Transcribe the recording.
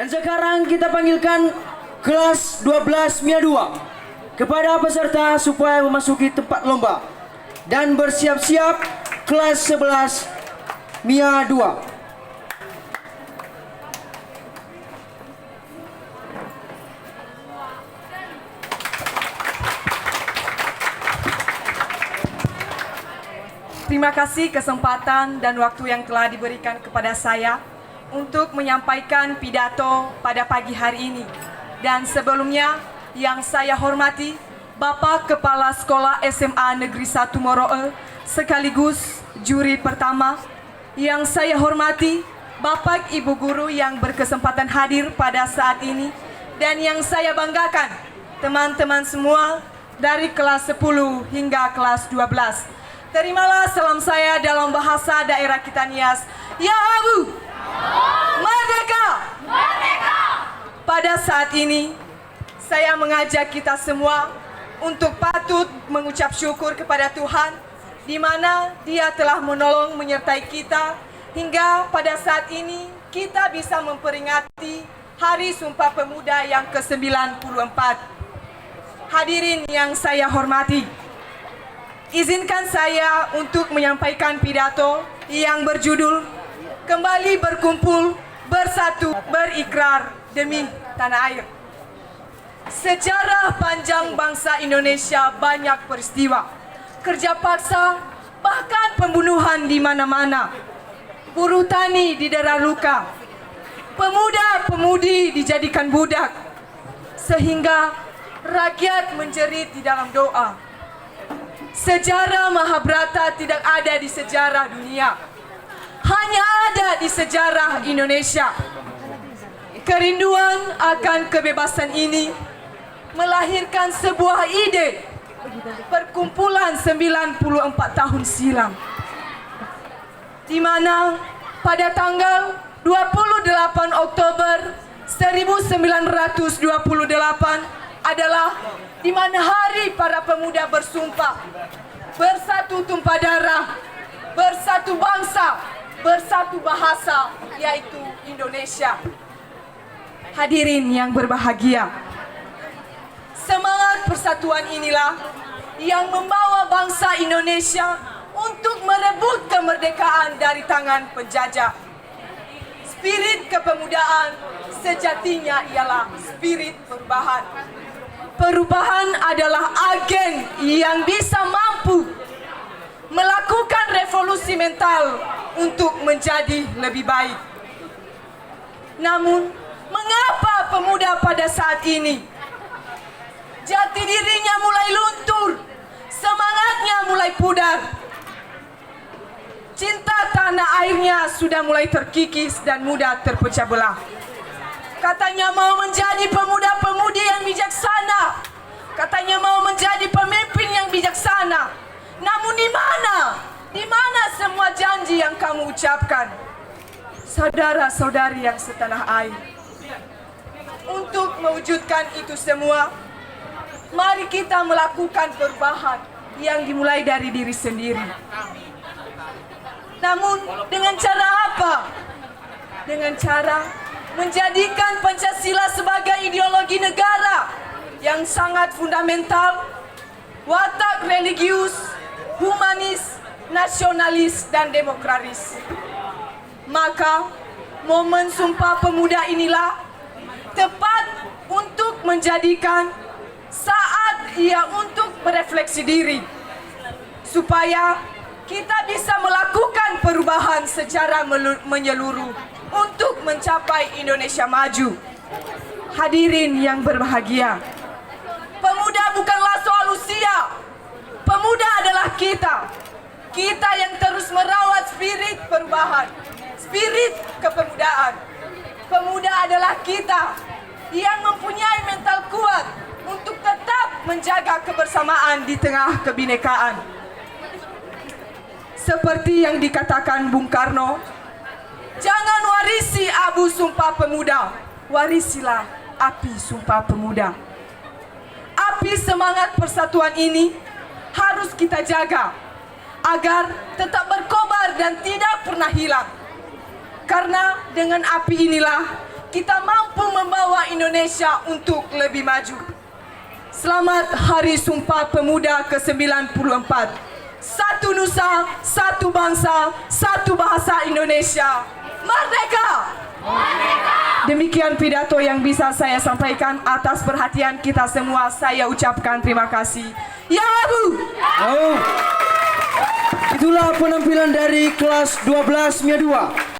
Dan sekarang kita panggilkan kelas 12 MIA 2 kepada peserta supaya memasuki tempat lomba. Dan bersiap-siap kelas 11 MIA 2. Terima kasih kesempatan dan waktu yang telah diberikan kepada saya untuk menyampaikan pidato pada pagi hari ini. Dan sebelumnya yang saya hormati Bapak Kepala Sekolah SMA Negeri 1 Moroe sekaligus juri pertama. Yang saya hormati Bapak Ibu Guru yang berkesempatan hadir pada saat ini. Dan yang saya banggakan teman-teman semua dari kelas 10 hingga kelas 12. Terimalah salam saya dalam bahasa daerah kita Nias. Ya Abu, Merdeka! Merdeka! Pada saat ini, saya mengajak kita semua untuk patut mengucap syukur kepada Tuhan, di mana Dia telah menolong menyertai kita hingga pada saat ini kita bisa memperingati Hari Sumpah Pemuda yang ke-94. Hadirin yang saya hormati, izinkan saya untuk menyampaikan pidato yang berjudul Kembali Berkumpul, Bersatu, Berikrar Demi Tanah Air. Sejarah panjang bangsa Indonesia banyak peristiwa, kerja paksa, bahkan pembunuhan di mana-mana. Buruh tani didera luka, pemuda-pemudi dijadikan budak, sehingga rakyat menjerit di dalam doa. Sejarah Mahabharata tidak ada di sejarah dunia, hanya ada di sejarah Indonesia. Kerinduan akan kebebasan ini melahirkan sebuah ide perkumpulan 94 tahun silam, di mana pada tanggal 28 Oktober 1928 adalah di mana hari para pemuda bersumpah bersatu tumpah darah, bersatu bangsa, bersatu bahasa, yaitu Indonesia. Hadirin yang berbahagia, semangat persatuan inilah yang membawa bangsa Indonesia untuk merebut kemerdekaan dari tangan penjajah. Spirit kepemudaan sejatinya ialah spirit perubahan. Perubahan adalah agen yang bisa mampu melakukan revolusi mental untuk menjadi lebih baik. Namun, mengapa pemuda pada saat ini jati dirinya mulai luntur, semangatnya mulai pudar, cinta tanah airnya sudah mulai terkikis dan mudah terpecah belah? Katanya mau menjadi pemuda-pemudi yang bijaksana, katanya mau menjadi pemimpin yang bijaksana. Namun di mana? Di mana semua janji yang kamu ucapkan? Saudara-saudari yang setanah air, untuk mewujudkan itu semua, mari kita melakukan perubahan yang dimulai dari diri sendiri. Namun dengan cara apa? Dengan cara menjadikan Pancasila sebagai ideologi negara yang sangat fundamental, watak religius, humanis, nasionalis, dan demokratis. Maka momen Sumpah Pemuda inilah tepat untuk menjadikan saat ia untuk berefleksi diri, supaya kita bisa melakukan perubahan secara menyeluruh untuk mencapai Indonesia maju. Hadirin yang berbahagia, pemuda bukanlah soal usia. Pemuda adalah kita. Kita yang terus merawat spirit perubahan, spirit kepemudaan. Pemuda adalah kita yang mempunyai mental kuat untuk tetap menjaga kebersamaan di tengah kebinekaan. Seperti yang dikatakan Bung Karno, jangan warisi abu Sumpah Pemuda, warisilah api Sumpah Pemuda. Api semangat persatuan ini harus kita jaga agar tetap berkobar dan tidak pernah hilang. Karena dengan api inilah kita mampu mampu membawa Indonesia untuk lebih maju. Selamat Hari Sumpah Pemuda ke-94. Satu nusa, satu bangsa, satu bahasa Indonesia. Merdeka! Demikian pidato yang bisa saya sampaikan. Atas perhatian kita semua, saya ucapkan terima kasih. Ya Bu! Oh, itulah penampilan dari kelas 12 MIA 2.